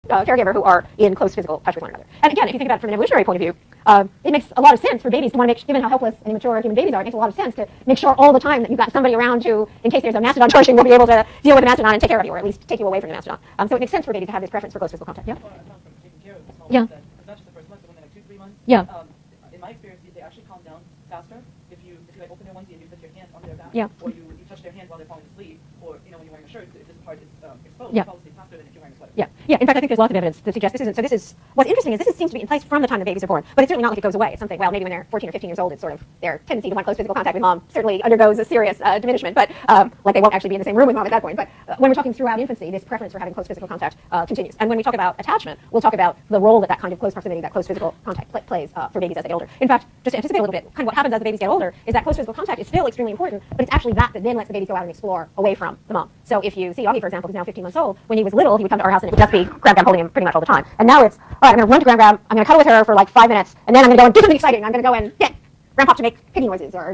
caregiver who are in close physical touch with one another. And again, if you think about it from an evolutionary point of view, it makes a lot of sense for babies to want to make, given how helpless and immature human babies are, it makes a lot of sense to make sure all the time that you've got somebody around who, in case there's a mastodon charging, will be able to deal with the mastodon and take care of you, or at least take you away from the mastodon. So it makes sense for babies to have this preference for close physical contact. Yeah? Well, it comes from taking care of the small Yeah. ones, it's not just the first month, but when they're like 2-3 months. Yeah. In my experience, they actually calm down faster if you like open their onesie and you put your hand under their back, Yeah. or you touch their hand while they're falling asleep, or when you're wearing a shirt, if this part is exposed, Yeah. you fall asleep faster than if you're wearing a sweater. Yeah, yeah. In fact, I think there's lots of evidence to suggest this isn't. So this is what's interesting is this seems to be in place from the time the babies are born, but it's certainly not like it goes away. It's something. Well, maybe when they're 14 or 15 years old, it's sort of their tendency to want close physical contact with mom certainly undergoes a serious diminishment. But like they won't actually be in the same room with mom at that point. But when we're talking throughout infancy, this preference for having close physical contact continues. And when we talk about attachment, we'll talk about the role that kind of close proximity, that close physical contact plays for babies as they get older. In fact, just to anticipate a little bit, kind of what happens as the babies get older is that close physical contact is still extremely important, but it's actually that then lets the babies go out and explore away from the mom. So if you see Augie, for example, who's now 15 months old, when he was little, he would come to our house and it would just be Gram Gram holding him pretty much all the time. And now it's, all right, I'm going to run to Gram Gram, I'm going to cuddle with her for like 5 minutes, and then I'm going to go and do something exciting. I'm going to go and get Grandpa to make piggy noises, or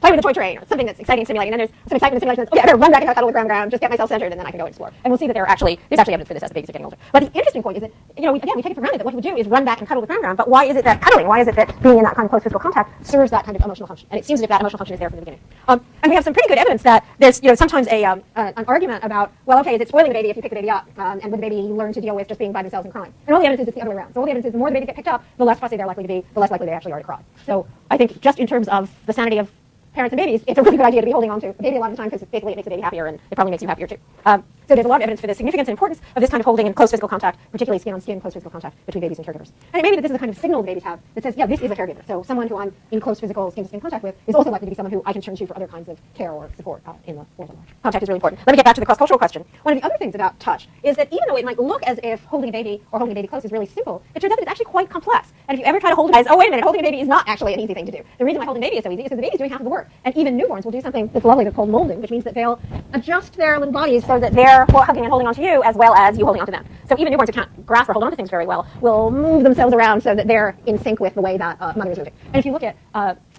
play with a toy train, or something that's exciting and stimulating. And then there's some excitement and stimulation. Okay, I better run back and have a cuddle with Gram Gram, just get myself centered, and then I can go and explore. And we'll see that there's actually evidence for this as the babies are getting older. But the interesting point is that we take it for granted that what he would do is run back and cuddle with Gram Gram. But why is it that cuddling? Why is it that being in that kind of close physical contact serves that kind of emotional function? And it seems as if that emotional function is there from the beginning. And we have some pretty good evidence that there's sometimes an argument about, well, okay, is it spoiling the baby if you pick the baby up, and would the baby learn to deal with just being by themselves and crying? And all the evidence is it's the other way around. So all the evidence is the more the babies get picked up, the less fussy they're likely to be, the less likely they actually are to cry. So I think just in terms of the sanity of parents and babies, it's a really good idea to be holding on to a baby a lot of the time because basically it makes the baby happier and it probably makes you happier too. So there's a lot of evidence for the significance and importance of this kind of holding in close physical contact, particularly skin-on-skin close physical contact between babies and caregivers. And it may be that this is the kind of signal the babies have that says, yeah, this is a caregiver. So someone who I'm in close physical skin-to-skin contact with is also likely to be someone who I can turn to for other kinds of care or support in the course of life. Contact is really important. Let me get back to the cross-cultural question. One of the other things about touch is that even though it might look as if holding a baby or holding a baby close is really simple, it turns out that it's actually quite complex. And if you ever try to hold it, oh, wait a minute, holding a baby is not actually an easy thing to do. The reason why holding a baby is so easy is because the baby's doing half of the work. And even newborns will do something that's lovely that's called molding, which means that they'll adjust their little bodies so that they're hugging and holding onto you as well as you holding onto them. So even newborns who can't grasp or hold onto things very well will move themselves around so that they're in sync with the way that mother is moving. And if you look at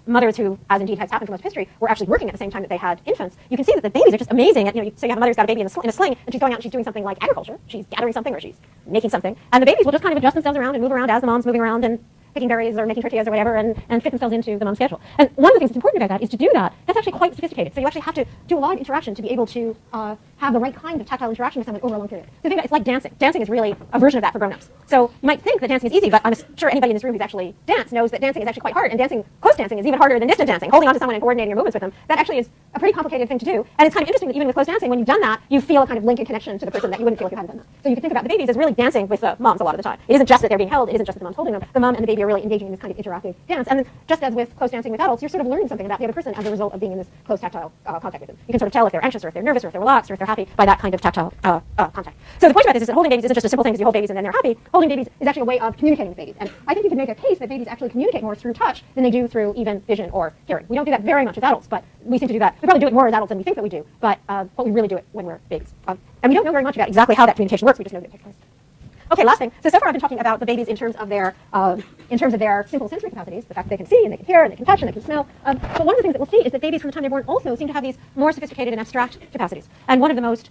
mothers who, as indeed has happened for most of history, were actually working at the same time that they had infants, you can see that the babies are just amazing. And, so you have a mother who's got a baby in a sling, and she's going out and she's doing something like agriculture. She's gathering something or she's making something. And the babies will just kind of adjust themselves around and move around as the mom's moving around and picking berries or making tortillas or whatever and fit themselves into the mom's schedule. And one of the things that's important about that is to do that. That's actually quite sophisticated. So you actually have to do a lot of interaction to be able to have the right kind of tactile interaction with someone over a long period. So think about it, it's like dancing. Dancing is really a version of that for grown-ups. So you might think that dancing is easy, but I'm sure anybody in this room who's actually danced knows that dancing is actually quite hard. And dancing, close dancing, is even harder than distant dancing. Holding on to someone and coordinating your movements with them, that actually is a pretty complicated thing to do. And it's kind of interesting that even with close dancing, when you've done that, you feel a kind of link and connection to the person that you wouldn't feel if you hadn't done that. So you can think about the babies as really dancing with the moms a lot of the time. It isn't just that they're being held, it isn't just that the mom's holding them. The mom and the baby are really engaging in this kind of interactive dance. And just as with close dancing with adults, you're sort of learning something about the other person as a result of being in this close tactile contact with them. You can sort of tell if they're anxious or if they're nervous or if they're relaxed or if they're happy by that kind of tactile contact. So the point about this is that holding babies isn't just a simple thing because you hold babies and then they're happy. Holding babies is actually a way of communicating with babies. And I think you can make a case that babies actually communicate more through touch than they do through even vision or hearing. We don't do that very much as adults, but we seem to do that. We probably do it more as adults than we think that we do, but we really do it when we're babies. And we don't know very much about exactly how that communication works. We just know that it takes place. Okay, last thing. So far I've been talking about the babies in terms of their simple sensory capacities, the fact that they can see and they can hear and they can touch and they can smell. But one of the things that we'll see is that babies from the time they're born also seem to have these more sophisticated and abstract capacities. And one of the most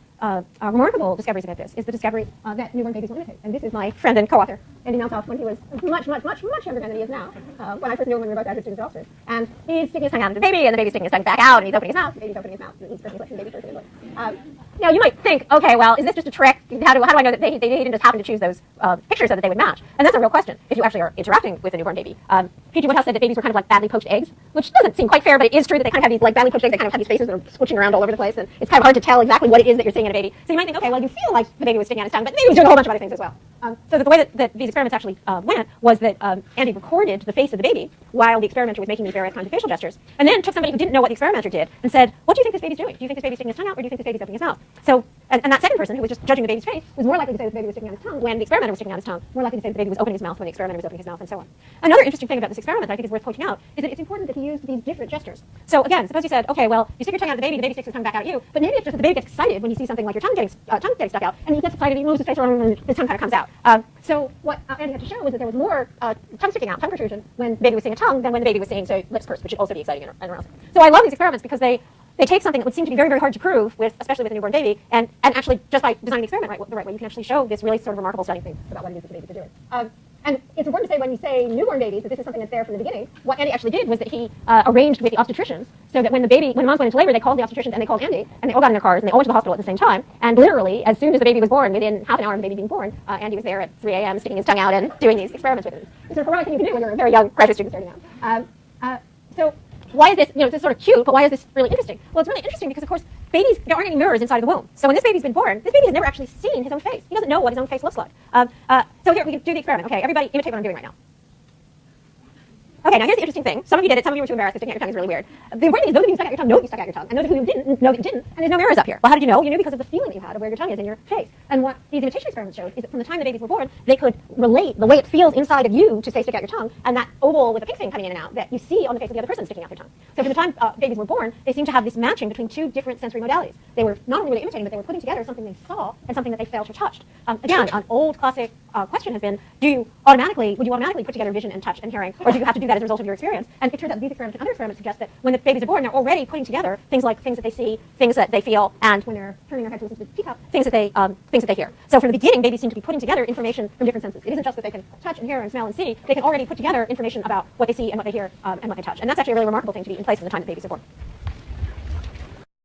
remarkable discoveries about this is the discovery that newborn babies will imitate. And this is my friend and co-author, Andy Meltoff, when he was much younger than he is now. When I first knew him when we were both graduate students at Oxford. And he's sticking his tongue out into the baby, and the baby's sticking his tongue back out, and he's opening his mouth, the baby's opening his mouth, and he's pushing the baby towards the baby. Now, you might think, okay, well, is this just a trick? How do I know that they didn't just happen to choose those pictures so that they would match? And that's a real question if you actually are interacting with a newborn baby. P.G. Woodhouse said that babies were kind of like badly poached eggs, which doesn't seem quite fair, but it is true that they kind of have these like badly poached eggs. They kind of have these faces that are switching around all over the place, and it's kind of hard to tell exactly what it is that you're seeing in a baby. So you might think, okay, well, you feel like the baby was sticking out his tongue, but maybe he was doing a whole bunch of other things as well. So that the way that these experiments actually went was that Andy recorded the face of the baby while the experimenter was making these various kinds of facial gestures, and then took somebody who didn't know what the experimenter did and said, what do you think this baby's doing? Do you think this baby's sticking his tongue out, or do you think this baby's opening his mouth? So, and that second person, who was just judging the baby's face, was more likely to say that the baby was sticking out his tongue when the experimenter was sticking out his tongue, more likely to say that the baby was opening his mouth when the experimenter was opening his mouth, and so on. Another interesting thing about this experiment that I think is worth pointing out is that it's important that he used these different gestures. So again, suppose you said, okay, well, you stick your tongue out at the baby sticks his tongue back out at you, but maybe it's just that the baby gets excited when you see something like your tongue getting stuck out, and he gets excited, he moves his face around, and his tongue kind of comes out. So what Andy had to show was that there was more tongue sticking out, tongue protrusion, when the baby was seeing a tongue than when the baby was seeing, say, lips pursed, which should also be exciting and arousing. So I love these experiments because they they take something that would seem to be very, very hard to prove, especially with a newborn baby, and actually, just by designing the experiment the right way, you can actually show this really sort of remarkable stunning thing about what it is that the babies are doing. And it's important to say when we say newborn babies that this is something that's there from the beginning. What Andy actually did was that he arranged with the obstetricians so that when the moms went into labor, they called the obstetricians and they called Andy, and they all got in their cars and they all went to the hospital at the same time. And literally, as soon as the baby was born, within half an hour of the baby being born, Andy was there at 3 a.m. sticking his tongue out and doing these experiments with it. It's a heroic thing you can do when you're a very young graduate student starting out. So why is this, this is sort of cute, but why is this really interesting? Well, it's really interesting because, of course, babies, there aren't any mirrors inside of the womb. So when this baby's been born, this baby has never actually seen his own face. He doesn't know what his own face looks like. So here, we can do the experiment. Okay, everybody imitate what I'm doing right now. Okay, now here's the interesting thing. Some of you did it, some of you were too embarrassed because sticking out your tongue is really weird. The important thing is those of you who stuck out your tongue know that you stuck out your tongue, and those of you who didn't know that you didn't, and there's no mirrors up here. Well, how did you know? You knew because of the feeling that you had of where your tongue is in your face. And what these imitation experiments showed is that from the time the babies were born, they could relate the way it feels inside of you to, say, stick out your tongue, and that oval with a pink thing coming in and out that you see on the face of the other person sticking out their tongue. So from the time babies were born, they seemed to have this matching between two different sensory modalities. They were not only really imitating, but they were putting together something they saw and something that they felt or touched. Again, an old classic question has been, would you automatically put together vision and touch and hearing, or do you have to do that as a result of your experience? And it turns out that these experiments and other experiments suggest that when the babies are born, they're already putting together things like things that they see, things that they feel, and when they're turning their head to listen to the teacup, things that they hear. So from the beginning, babies seem to be putting together information from different senses. It isn't just that they can touch and hear and smell and see. They can already put together information about what they see and what they hear and what they touch. And that's actually a really remarkable thing to be in place from the time that babies are born.